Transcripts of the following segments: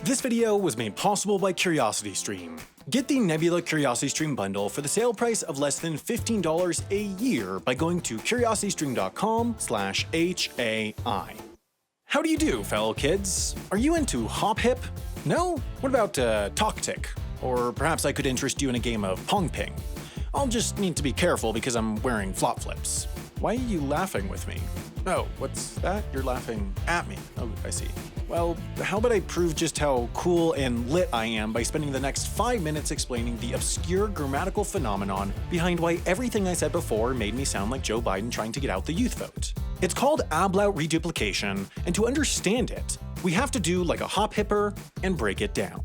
This video was made possible by CuriosityStream. Get the Nebula CuriosityStream bundle for the sale price of less than $15 a year by going to curiositystream.com/HAI. How do you do, fellow kids? Are you into Hop Hip? No? What about Talk Tick? Or perhaps I could interest you in a game of Pong Ping. I'll just need to be careful because I'm wearing flop flips. Why are you laughing with me? Oh, what's that? You're laughing at me. Oh, I see. Well, how about I prove just how cool and lit I am by spending the next 5 minutes explaining the obscure grammatical phenomenon behind why everything I said before made me sound like Joe Biden trying to get out the youth vote. It's called ablaut reduplication, and to understand it, we have to do like a hop hipper and break it down.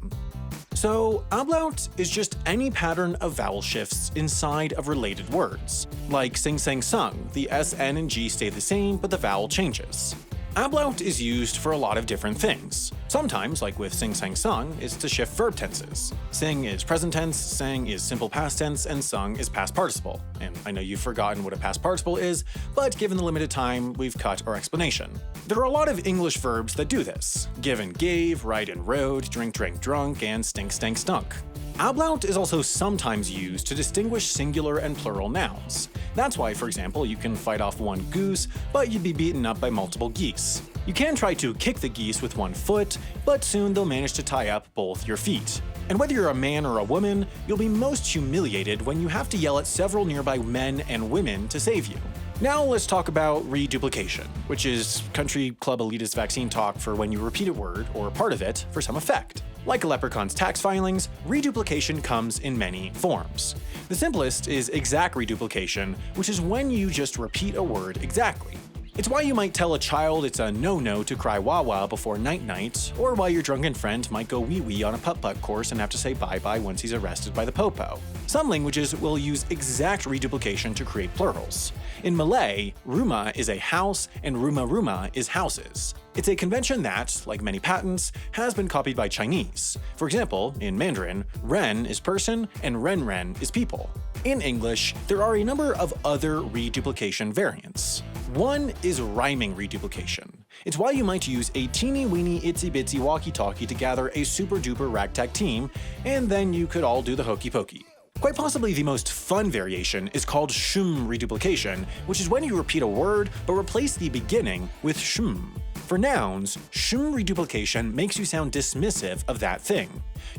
So, ablaut is just any pattern of vowel shifts inside of related words. Like sing, sang, sung, the S, N, and G stay the same, but the vowel changes. Ablaut is used for a lot of different things. Sometimes, like with sing, sang, sung, it's to shift verb tenses. Sing is present tense, sang is simple past tense, and sung is past participle. And I know you've forgotten what a past participle is, but given the limited time, we've cut our explanation. There are a lot of English verbs that do this. Give and gave, ride and rode, drink, drank, drunk, and stink, stank, stunk. Ablaut is also sometimes used to distinguish singular and plural nouns. That's why, for example, you can fight off one goose, but you'd be beaten up by multiple geese. You can try to kick the geese with one foot, but soon they'll manage to tie up both your feet. And whether you're a man or a woman, you'll be most humiliated when you have to yell at several nearby men and women to save you. Now let's talk about reduplication, which is country club elitist vaccine talk for when you repeat a word or part of it for some effect. Like a leprechaun's tax filings, reduplication comes in many forms. The simplest is exact reduplication, which is when you just repeat a word exactly. It's why you might tell a child it's a no-no to cry wah-wah before night-night, or why your drunken friend might go wee-wee on a putt-putt course and have to say bye-bye once he's arrested by the popo. Some languages will use exact reduplication to create plurals. In Malay, rumah is a house and rumah-rumah is houses. It's a convention that, like many patents, has been copied by Chinese. For example, in Mandarin, ren is person and ren is people. In English, there are a number of other reduplication variants. One is rhyming reduplication. It's why you might use a teeny-weeny itsy-bitsy walkie-talkie to gather a super-duper ragtag team, and then you could all do the hokey-pokey. Quite possibly the most fun variation is called shum reduplication, which is when you repeat a word but replace the beginning with shum. For nouns, shum reduplication makes you sound dismissive of that thing.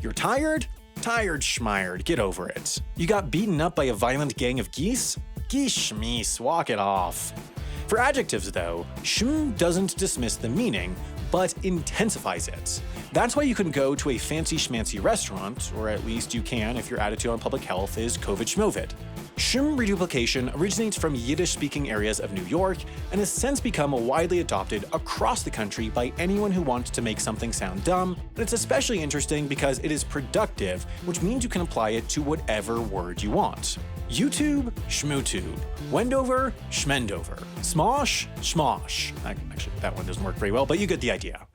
You're tired? Tired schmired, get over it. You got beaten up by a violent gang of geese? Geese schmeese, walk it off. For adjectives though, shum doesn't dismiss the meaning, but intensifies it. That's why you can go to a fancy schmancy restaurant, or at least you can if your attitude on public health is COVID schmovid. Shum reduplication originates from Yiddish-speaking areas of New York and has since become widely adopted across the country by anyone who wants to make something sound dumb, and it's especially interesting because it is productive, which means you can apply it to whatever word you want. YouTube, schmootube. Wendover, schmendover. Smosh, schmosh. Actually, that one doesn't work very well, but you get the idea.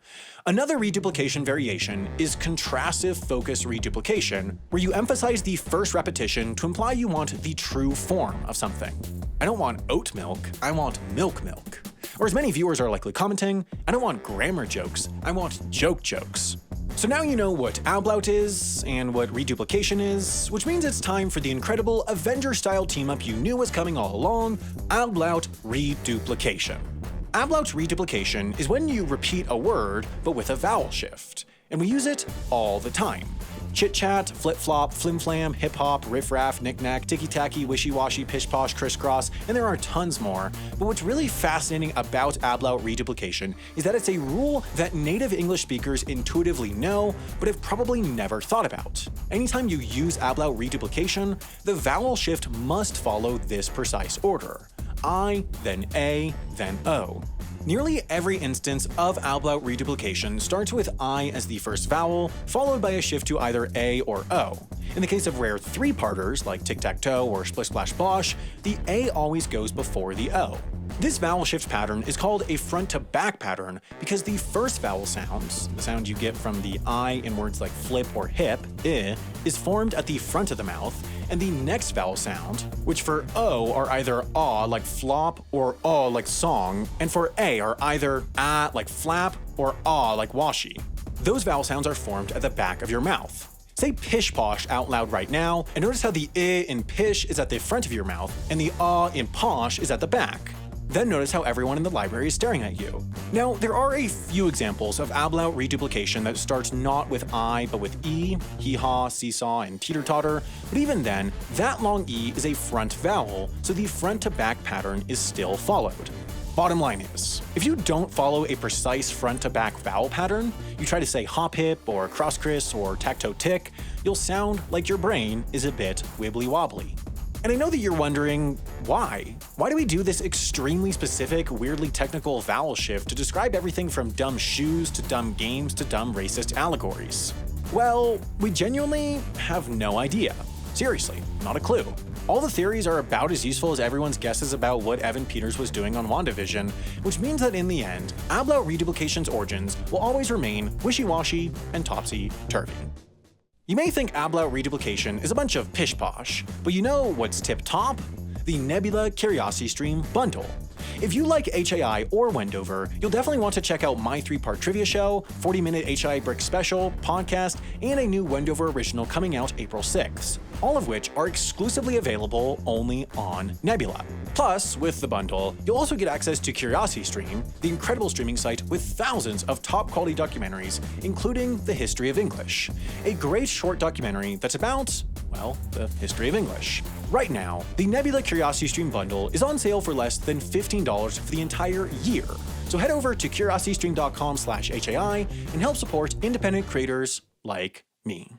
Another reduplication variation is contrastive focus reduplication, where you emphasize the first repetition to imply you want the true form of something. I don't want oat milk, I want milk. Or as many viewers are likely commenting, I don't want grammar jokes, I want jokes. So now you know what ablaut is, and what reduplication is, which means it's time for the incredible Avenger-style team-up you knew was coming all along, ablaut reduplication. Ablaut reduplication is when you repeat a word, but with a vowel shift. And we use it all the time. Chit-chat, flip-flop, flim-flam, hip-hop, riff-raff, knick-knack, ticky-tacky, wishy-washy, pish-posh, crisscross, and there are tons more. But what's really fascinating about ablaut reduplication is that it's a rule that native English speakers intuitively know, but have probably never thought about. Anytime you use ablaut reduplication, the vowel shift must follow this precise order. I, then A, then O. Nearly every instance of ablaut reduplication starts with I as the first vowel, followed by a shift to either A or O. In the case of rare three-parters like tic-tac-toe or splish-splash-bosh, the A always goes before the O. This vowel shift pattern is called a front-to-back pattern because the first vowel sounds, the sound you get from the I in words like flip or hip, is formed at the front of the mouth, and the next vowel sound, which for O are either ah like flop or like song, and for A are either ah like flap or ah like washi. those vowel sounds are formed at the back of your mouth. Say pish-posh out loud right now, and notice how the I in pish is at the front of your mouth, and the ah in posh is at the back. Then notice how everyone in the library is staring at you. Now, there are a few examples of ablaut reduplication that starts not with I, but with E, hee-haw, seesaw, and teeter-totter, but even then, that long E is a front vowel, so the front-to-back pattern is still followed. Bottom line is, if you don't follow a precise front-to-back vowel pattern, you try to say hop-hip, or cross-criss, or tacto-tick, you'll sound like your brain is a bit wibbly-wobbly. And I know that you're wondering, why? Why do we do this extremely specific, weirdly technical vowel shift to describe everything from dumb shoes to dumb games to dumb racist allegories? Well, we genuinely have no idea. Seriously, not a clue. All the theories are about as useful as everyone's guesses about what Evan Peters was doing on WandaVision, which means that in the end, ablaut reduplication's origins will always remain wishy-washy and topsy-turvy. You may think ablaut reduplication is a bunch of pish-posh, but you know what's tip-top? The Nebula CuriosityStream bundle. If you like HAI or Wendover, you'll definitely want to check out my 3-part trivia show, 40-minute HAI Brick special, podcast, and a new Wendover original coming out April 6th, all of which are exclusively available only on Nebula. Plus, with the bundle, you'll also get access to CuriosityStream, the incredible streaming site with thousands of top-quality documentaries, including The History of English, a great short documentary that's about, well, the history of English. Right now, the Nebula CuriosityStream bundle is on sale for less than $15 for the entire year, so head over to curiositystream.com/HAI and help support independent creators like me.